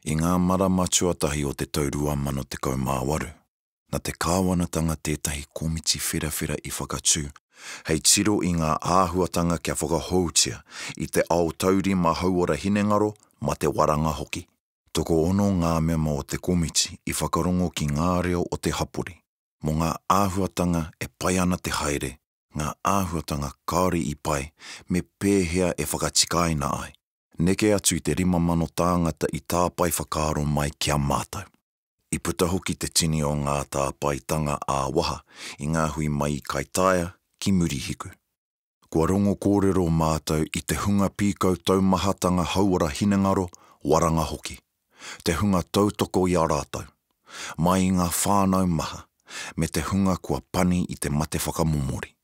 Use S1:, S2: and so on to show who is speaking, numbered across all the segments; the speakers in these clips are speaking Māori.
S1: I ngā marama tuatahi o te taurua mano te kaumāwaru, na te kāwanatanga tētahi komiti whirawhira I whakatū, hei tiro I ngā āhuatanga kia whakahoutia I te ao taurima hauora hinengaro ma te waranga hoki. Toko ono ngā mema o te komiti I whakarongo ki ngā reo o te hapori, mo ngā āhuatanga e pai ana te haere, ngā āhuatanga kāri I pai, me pēhea e whakatikaina ai. Neke atu I te 5,000 tāngata I tāpai whakaaro mai kia mātau. I puta hoki te tini o ngā tāpaitanga ā-waha I ngā hui mai I Kaitaia ki Murihiku. Kua rongo kōrero mātou I te hunga pīkau taumahatanga hauora hinengaro waranga hoki. Te hunga tautoko I a rātou. Mai I ngā whānau maha, me te hunga kua pani I te mate whakamomori.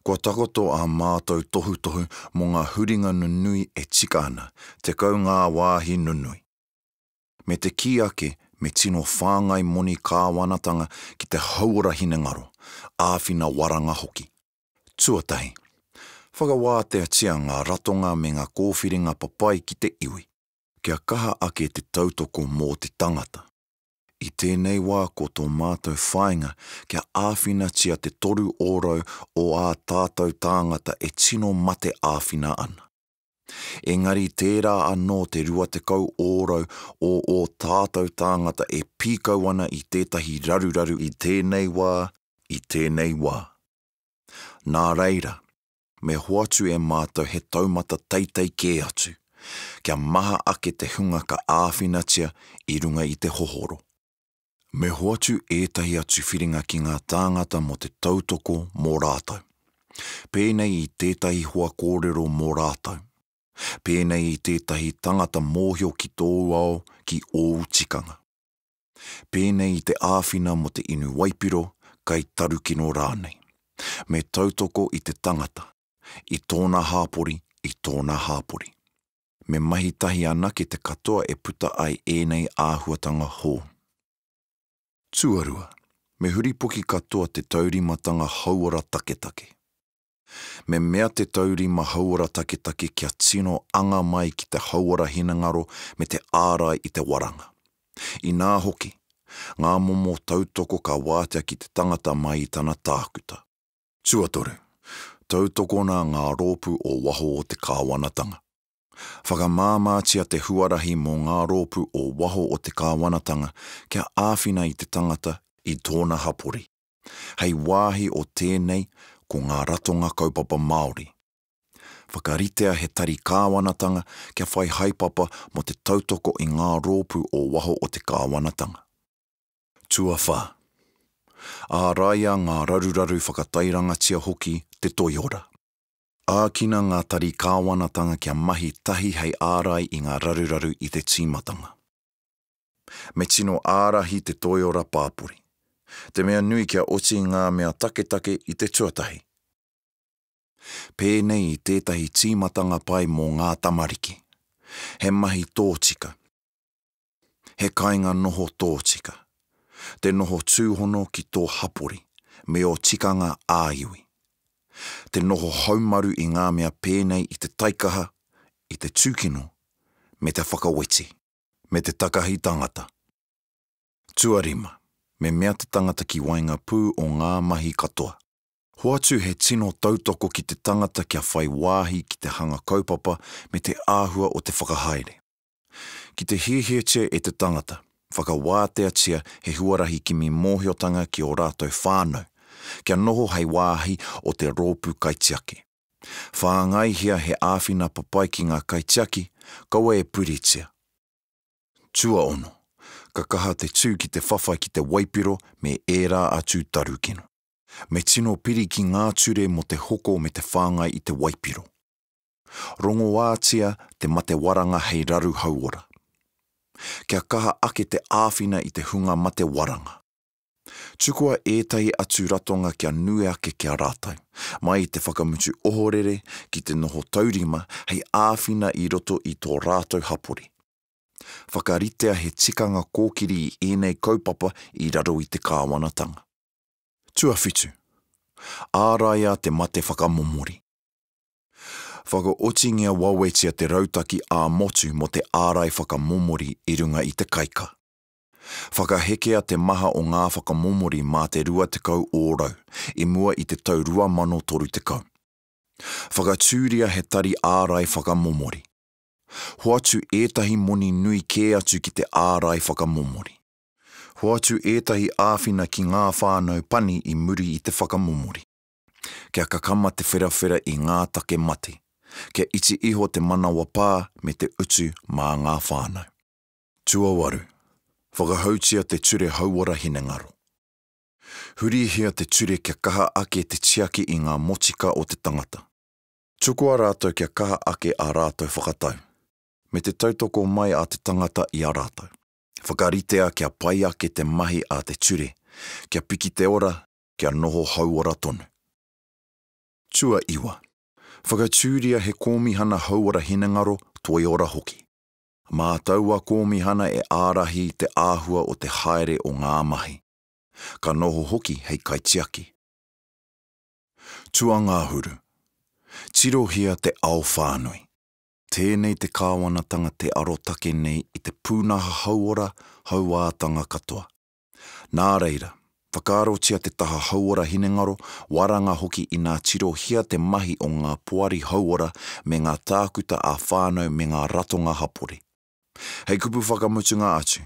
S1: Kua takoto a mātou tohu mo ngā huringa nunui e tika ana, te kau ngā wāhi nunui. Me te ki ake, me tino whāngai moni kāwanatanga ki te hauora hinengaro, āwhina waranga hoki. Tuatahi, whakawātea tia ngā ratonga me ngā kōwhiringa papai ki te iwi, kia kaha ake te tautoko mō te tangata. I tēnei wā ko tō mātou whainga kia āwhina tia te toru ōrau o ā tātou tāngata e tino mate āwhina ana. Engari tērā anō te rua te kau ōrau o tātou tāngata e pīkau ana I tētahi raruraru I tēnei wā. Nā reira, me hoatu e mātou he taumata teitei kē atu, kia maha ake te hunga ka āwhina tia I runga I te hohoro. Me hoatu ētahi atu whiringa ki ngā tāngata mo te tautoko mō rātou. Pēnei I tētahi hoa kōrero mō rātou. Pēnei I tētahi tangata mōhio ki tō ao ki ō tikanga. Pēnei I te āwhina mo te inu waipiro kai tarukino rānei. Me tautoko I te tangata, I tōna hāpori. Me mahitahi ana ki te katoa e puta ai ēnei āhuatanga hō. Tuarua, me huripoki katoa te taurimatanga hauora taketake. Me mea te taurima hauora taketake kia tino anga mai ki te hauora hinengaro me te ārai I te waranga. I nā hoki, ngā momo tautoko ka wātea ki te tangata mai I tana tākuta. Tuatoru, tautoko nā ngā rōpu o waho o te kāwanatanga. Whakamāmātia te huarahi mō ngā rōpu o waho o te kāwanatanga kia āwhina I te tangata I tōna hapori. Hei wāhi o tēnei ko ngā ratonga kaupapa Māori. Whakaritea he tari kāwanatanga kia whai haipapa mo te tautoko I ngā rōpu o waho o te kāwanatanga. Tua whā. Āraia ngā raruraru whakatairanga tia hoki te toiora. Ākina ngā tari kāwanatanga kia mahi tahi hei ārai I ngā raruraru I te tīmatanga. Me tino ārahi te toiora pāpuri. Te mea nui kia oti ngā mea taketake I te tuatahi. Pēnei I tētahi tīmatanga pai mō ngā tamariki. He mahi tōtika. He kainga noho tōtika. Te noho tūhono ki tō hapori, me o tikanga āiwi. Te noho haumaru I ngā mea pēnei I te taikaha, I te tūkino, me te whakaweti, me te takahi tangata. Tuarima, me mea te tangata ki wainga pū o ngā mahi katoa. Hoatu he tino tautoko ki te tangata kia whai wāhi ki te hanga kaupapa me te āhua o te whakahaere. Ki te hiehietia e te tangata, whakawātea tia he huarahi ki mi mōhiotanga ki o rātou whānau, kia noho hei wāhi o te rōpu kaitiaki. Whāngaihia he āwhina papai ki ngā kaitiaki, kaua e puritia. Tua ono, ka kaha te tū ki te whawhai ki te waipiro me ērā atu tarukino. Me tino piri ki ngā ture mo te hoko me te whāngai I te waipiro. Rongo wātia te mate waranga hei raru hauora. Kia kaha ake te āwhina I te hunga mate waranga. Tukua ētahi atu ratonga kia nui ake kia rātou, mai I te whakamutu ohorere ki te noho taurima hei āwhina I roto I tō rātou hapori. Whakaritea he tikanga kōkiri I ēnei kaupapa I raro I te kāwanatanga. Tuawhitu, āraia te mate whakamomori. Whakaotingia wawetia te rautaki a motu mo te ārai whakamomori I runga I te kaika. Whakahekea te maha o ngā whakamomori mā te 20 ōrau, I mua I te tau 2030. Whakatūria he tari ārai whakamomori. Hoatu ētahi moni nui kē atu ki te ārai whakamomori. Hoatu ētahi āwhina ki ngā whānau pani I muri I te whakamomori. Kia kakama te whirawhira I ngā take mate. Kia iti iho te manawa pā me te utu mā ngā whānau. Tuawaru, whakahautia te ture hauara hinengaro. Hurihia te ture kia kaha ake te tiaki I ngā motika o te tangata. Tukua rātou kia kaha ake a rātou whakatau. Me te tautoko mai a te tangata I a rātou. Whakaritea kia pai ake te mahi a te ture, kia piki te ora, kia noho hauara tonu. Tua iwa. Whakatūria he kōmihana hauara hinengaro toi ora hoki. Mā taua kōmihana e ārahi te āhua o te haere o ngā mahi. Ka noho hoki hei kaitiaki. Tua ngā huru. Tirohia te ao whānui. Tēnei te kāwanatanga te arotake nei I te pūnaha hauora hauātanga katoa. Nā reira, whakaarotia te taha hauora hinengaro, waranga hoki I nā tirohia te mahi o ngā puari hauora me ngā tākuta a whānau me ngā ratonga hapori. Hei kupu whakamutunga atu.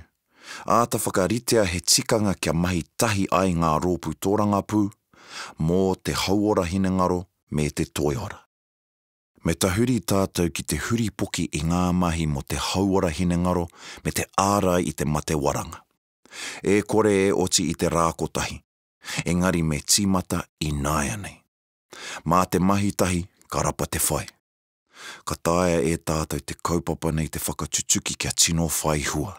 S1: Āta whakaritea he tikanga kia mahi tahi ai ngā rōpu tōranga pū, mō te hauora hinengaro me te toiora. Me tahuri tātou ki te huri poki I ngā mahi mo te hauora hinengaro me te ārai I te mate waranga. E kore e oti I te rākotahi, engari me tīmata I nāia nei. Mā te mahi tahi, ka rapa te whai. Ka taia e tātou te kaupapa nei te whakatutuki kia tino whai hua.